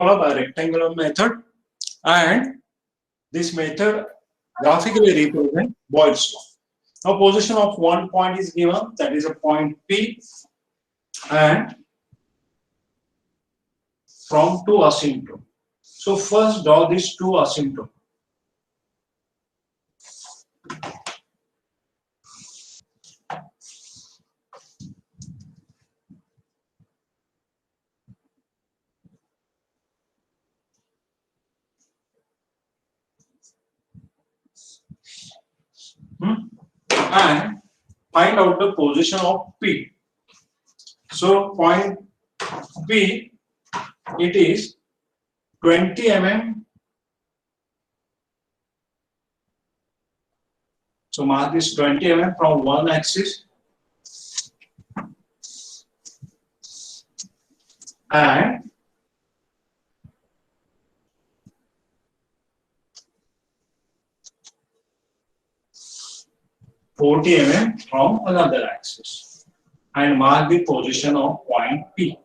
by rectangular method, and this method graphically represents Boyle's law. Now, position of one point is given, that is a point P, and from two asymptotes. So first draw these two asymptotes. And find out the position of P. So point P, it is 20 mm. So mark this 20 mm from one axis and 40 mm from another axis, and mark the position of point P.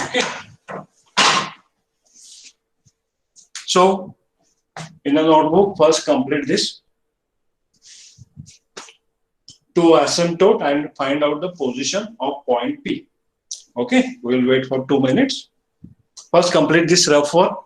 Okay. So in the notebook, first complete this two asymptote and find out the position of point P. Okay, we'll wait for 2 minutes. First complete this rough work.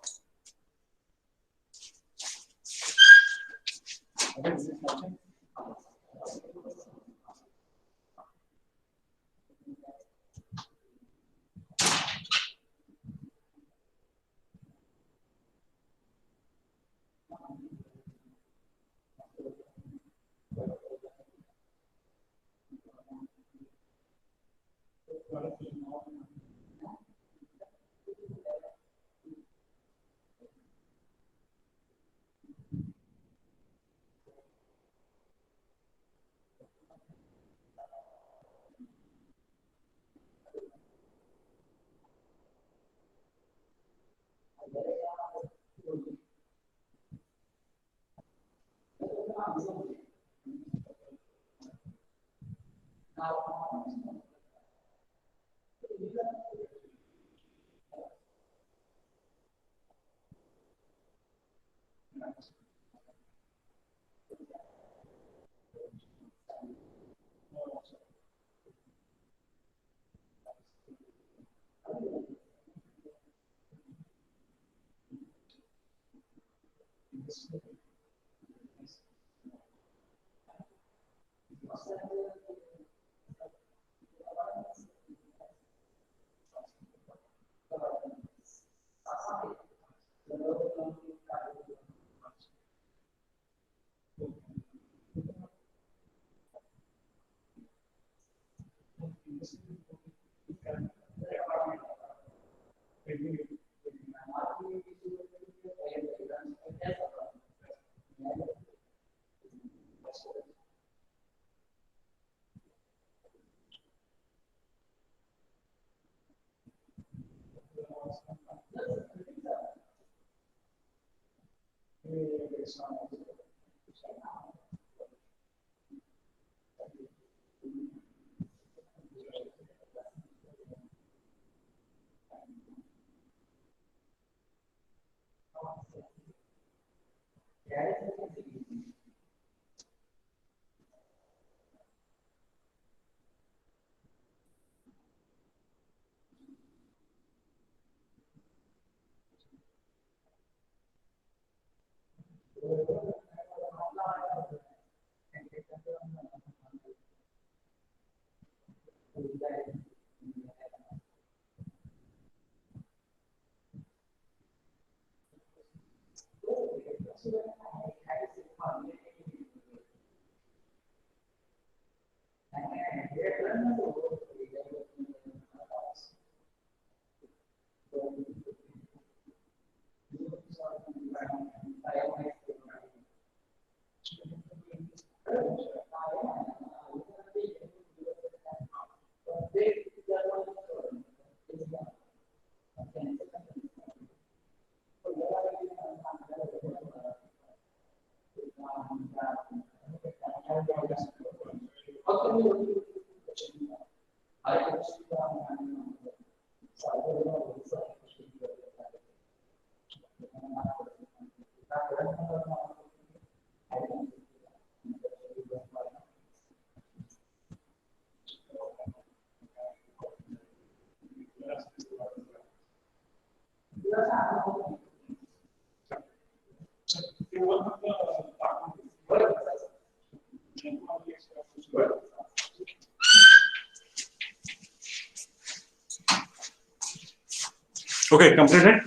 Okay, completed.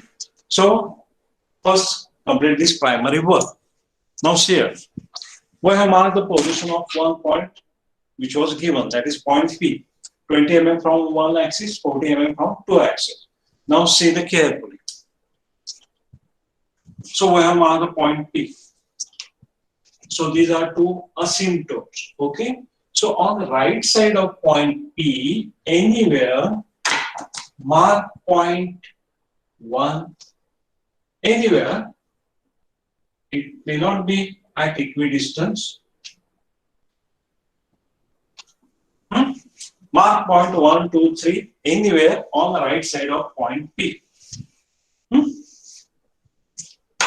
So first complete this primary work. Now see here, we have marked the position of one point which was given, that is point P, 20 mm from one axis, 40 mm from two axes. Now see the carefully. So we have marked the point P. So these are two asymptotes. Okay. So on the right side of point P, anywhere mark point 1. Anywhere, it may not be at equidistance. Mark point 1, 2, 3, anywhere on the right side of point P.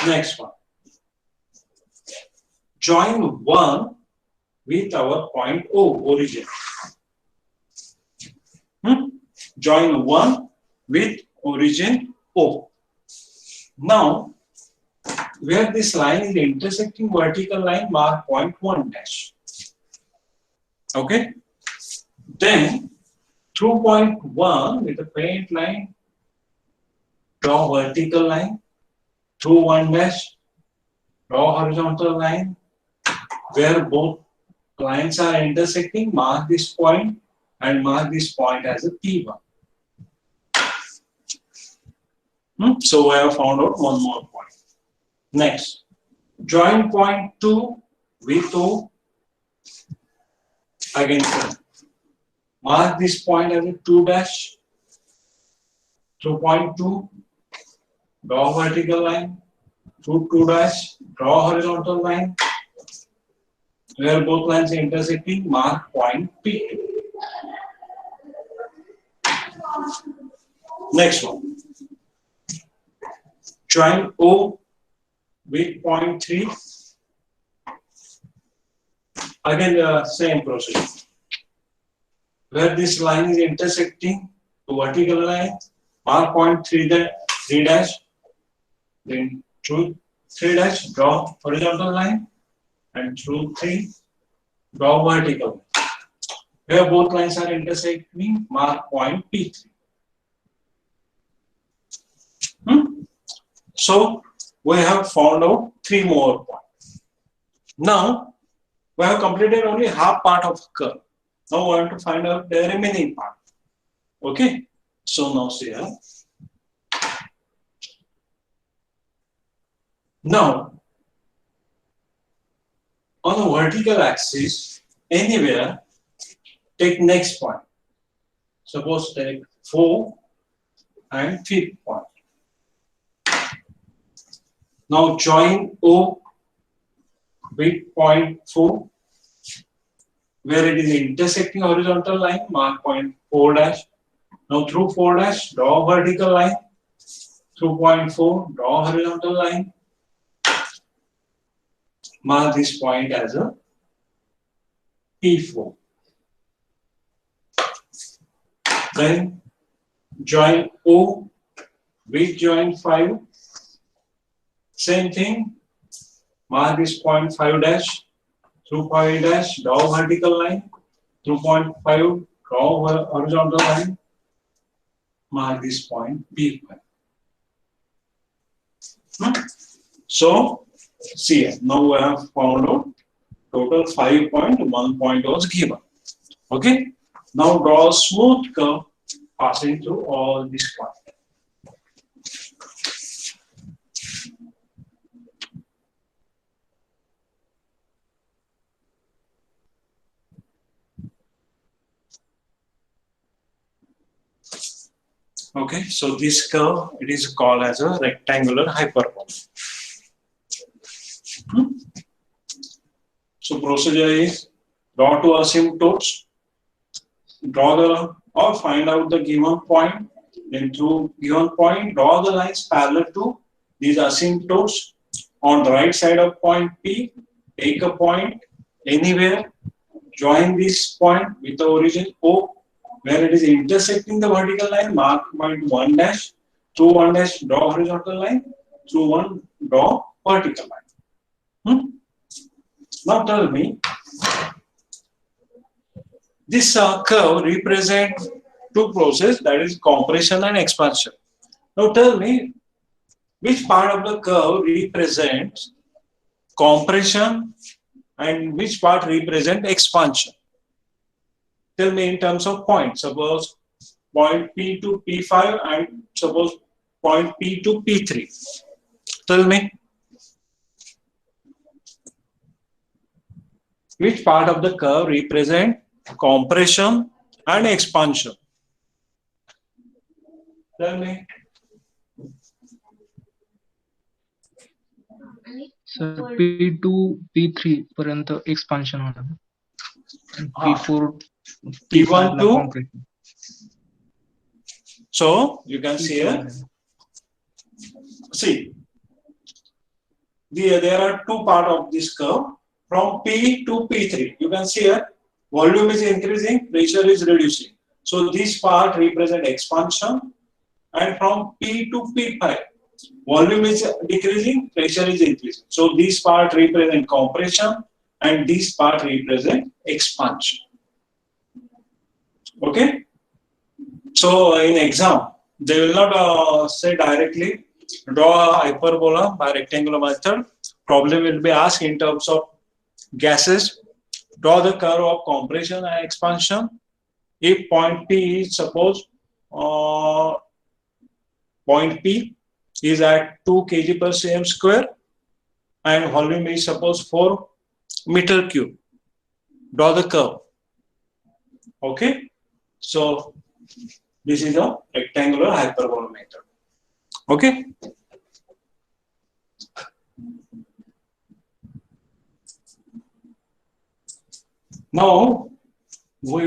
Next one. Join 1 with our point O, origin. Join 1 with origin O. Now, where this line is intersecting vertical line, mark point 1 dash. Okay. Then, through point 1 with a paint line, draw vertical line. Through 1 dash, draw horizontal line. Where both lines are intersecting, mark this point and mark this point as a P1. So we have found out one more point. Next, join point 2 with O. Again, mark this point as a 2 dash. Through point 2, draw vertical line. Through 2 dash, draw horizontal line. Where both lines are intersecting, mark point P2. Next one. Join O with point 3. Again, the same process. Where this line is intersecting to vertical line, mark point 3 dash. Then through 3 dash, draw horizontal line. And through 3, draw vertical. Where both lines are intersecting, mark point P3. So we have found out 3 more points. Now we have completed only half part of curve. Now we want to find out the remaining part. Okay. So now see here. Now on the vertical axis, anywhere, take next point. Suppose take 4 and 5th point. Now join O with point 4, where it is intersecting horizontal line, mark point 4 dash. Now through 4 dash, draw vertical line. Through point 4, draw horizontal line. Mark this point as a P4. Then join O with join 5. Same thing. Mark this point 5 dash. Through 5 dash, draw vertical line. Through point 5, draw horizontal line. Mark this point P5. So, see, now we have found out total 5 points, 1 point was given. Okay. Now draw a smooth curve passing through all these points. Okay, so this curve, it is called as a rectangular hyperbola. So procedure is draw two asymptotes, draw the or find out the given point. Then through given point, draw the lines parallel to these asymptotes on the right side of point P. Take a point anywhere, join this point with the origin O, where it is intersecting the vertical line, mark point 1 dash, through 1 dash draw horizontal line, through 1 draw vertical line. Now tell me, this curve represents two processes, that is compression and expansion. Now tell me, which part of the curve represents compression and which part represents expansion? Tell me in terms of points. Suppose point P to P5 and suppose point P to P3. Tell me, which part of the curve represents compression and expansion? Tell me. Sir P2 P3 पर्यंत expansion होणार P4 P1 to compression. So you can see here. See, there are two parts of this curve. From P to P3, you can see here, volume is increasing, pressure is reducing. So this part represents expansion, and from P to P5, volume is decreasing, pressure is increasing. So this part represents compression, and this part represents expansion. Okay. So in exam, they will not say directly draw a hyperbola by rectangular method. Problem will be asked in terms of gases. Draw the curve of compression and expansion. If point P is suppose point P is at 2 kg per cm square and volume is suppose 4 meter cube. Draw the curve. Okay. So this is a rectangular hyperbola method. Okay. Now we